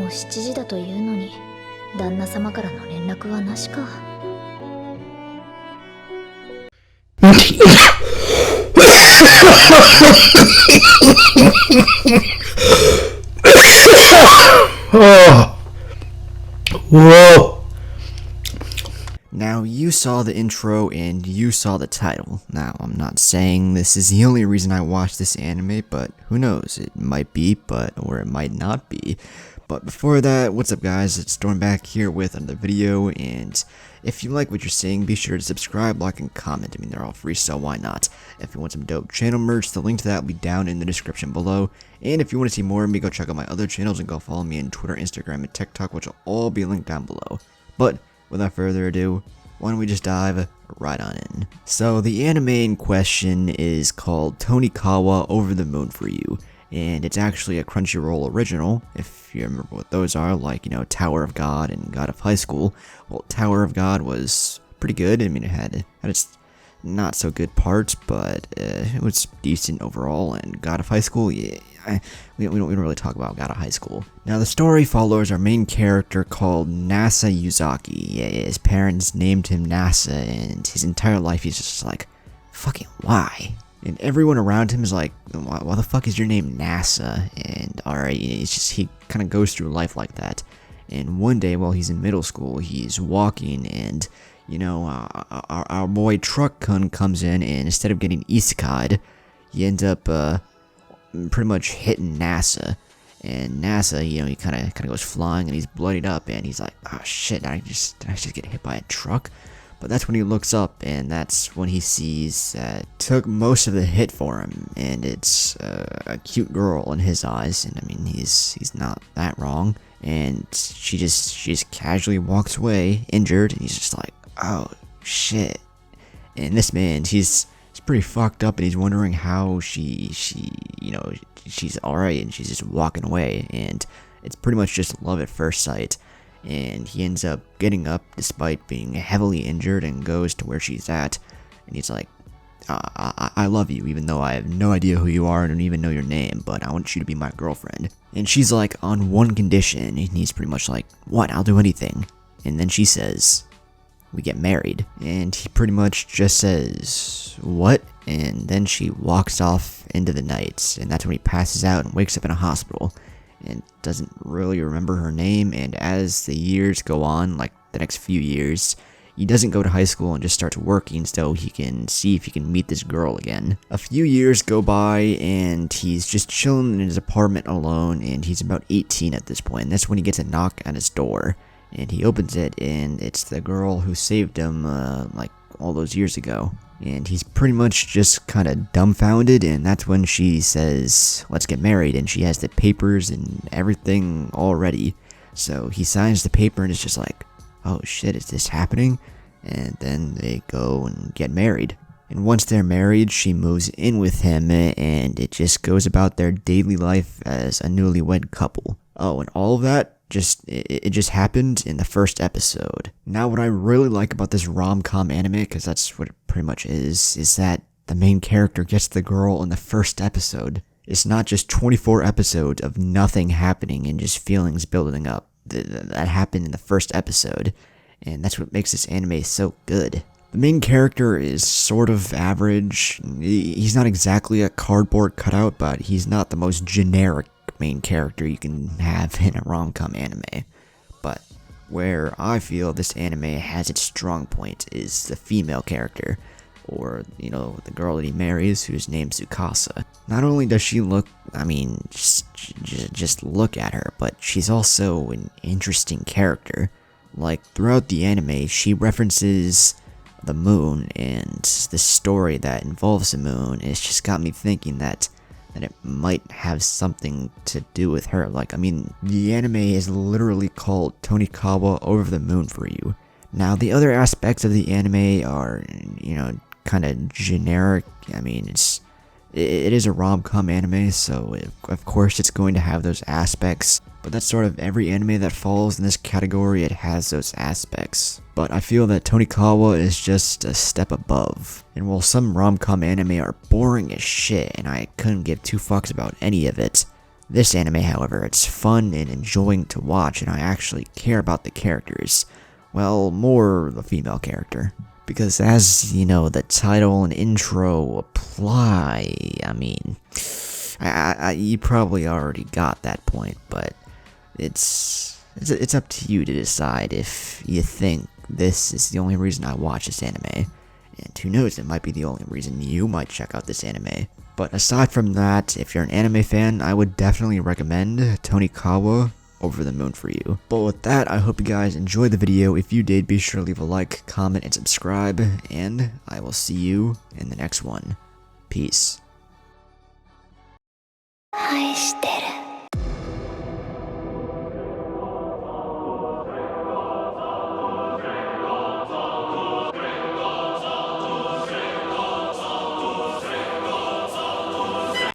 う7時だというのに、旦那様からの連絡はなしか。Whoa! Now, you saw the intro and you saw the title. Now, I'm not saying this is the only reason I watched this anime, but who knows, it might be, or it might not be. But before that, what's up guys, it's Storm back here with another video, and if you like what you're seeing, be sure to subscribe, like, and comment. I mean, they're all free, so why not? If you want some dope channel merch, the link to that will be down in the description below. And if you want to see more of me, go check out my other channels and go follow me on Twitter, Instagram, and TikTok, which will all be linked down below. But without further ado, why don't we just dive right on in. So the anime in question is called Tonikawa Over the Moon for You, and it's actually a Crunchyroll original, if you remember what those are, like, you know, Tower of God and God of High School. Well, Tower of God was pretty good. I mean, it had its not so good parts, but it was decent overall, and God of High School, yeah, we don't really talk about God of High School. Now, the story follows our main character called Nasa Yuzaki. Yeah, his parents named him Nasa, and his entire life he's just like, fucking why? And everyone around him is like, why the fuck is your name Nasa? And alright, it's just, he kind of goes through life like that. And one day while he's in middle school, he's walking and, you know, our boy Truck-kun comes in, and instead of getting isekai'd, he ends up, pretty much hitting NASA. And NASA, you know, he kind of goes flying and he's bloodied up, and he's like, oh shit, did I just get hit by a truck? But that's when he looks up, and that's when he sees took most of the hit for him, and it's a cute girl in his eyes, and I mean, he's not that wrong. And she just casually walks away injured, and he's just like, oh shit. And this man, he's pretty fucked up, and he's wondering how she you know, she's alright, and she's just walking away, and it's pretty much just love at first sight. And he ends up getting up despite being heavily injured and goes to where she's at, and he's like, I love you, even though I have no idea who you are and don't even know your name, but I want you to be my girlfriend. And she's like, on one condition, and he's pretty much like, what, I'll do anything. And then she says, we get married. And he pretty much just says, what? And then she walks off into the night, and that's when he passes out and wakes up in a hospital, and doesn't really remember her name. And as the years go on, like the next few years, he doesn't go to high school and just starts working so he can see if he can meet this girl again. A few years go by, and he's just chilling in his apartment alone, and he's about 18 at this point. And that's when he gets a knock at his door, and he opens it, and it's the girl who saved him, like all those years ago. And he's pretty much just kind of dumbfounded, and that's when she says, let's get married, and she has the papers and everything all ready. So he signs the paper, and it's just like, oh shit, is this happening? And then they go and get married. And once they're married, she moves in with him, and it just goes about their daily life as a newlywed couple. Oh, and all of that, it just happened in the first episode. Now, what I really like about this rom-com anime, because that's what it pretty much is that the main character gets the girl in the first episode. It's not just 24 episodes of nothing happening and just feelings building up. That happened in the first episode, and that's what makes this anime so good. The main character is sort of average. He's not exactly a cardboard cutout, but he's not the most generic main character you can have in a rom-com anime. But where I feel this anime has its strong point is the female character, or, you know, the girl that he marries, whose name's Tsukasa. Not only does she look, I mean, just look at her, but she's also an interesting character. Like, throughout the anime, she references the moon and the story that involves the moon. It's just got me thinking that it might have something to do with her. Like, I mean, the anime is literally called Tonikawa Over the Moon for You. Now, the other aspects of the anime are, you know, kind of generic. I mean, it is a rom-com anime, so of course it's going to have those aspects. But that's sort of every anime that falls in this category, it has those aspects. But I feel that Tonikawa is just a step above. And while some rom-com anime are boring as shit, and I couldn't give two fucks about any of it, This anime, however, it's fun and enjoying to watch, and I actually care about the characters. Well, more the female character. Because as, you know, the title and intro apply, I mean, you probably already got that point, but it's up to you to decide if you think this is the only reason I watch this anime. And who knows, it might be the only reason you might check out this anime. But aside from that, if you're an anime fan, I would definitely recommend Tonikawa Over the Moon for you. But with that, I hope you guys enjoyed the video. If you did, be sure to leave a like, comment, and subscribe. And I will see you in the next one. Peace. 愛してる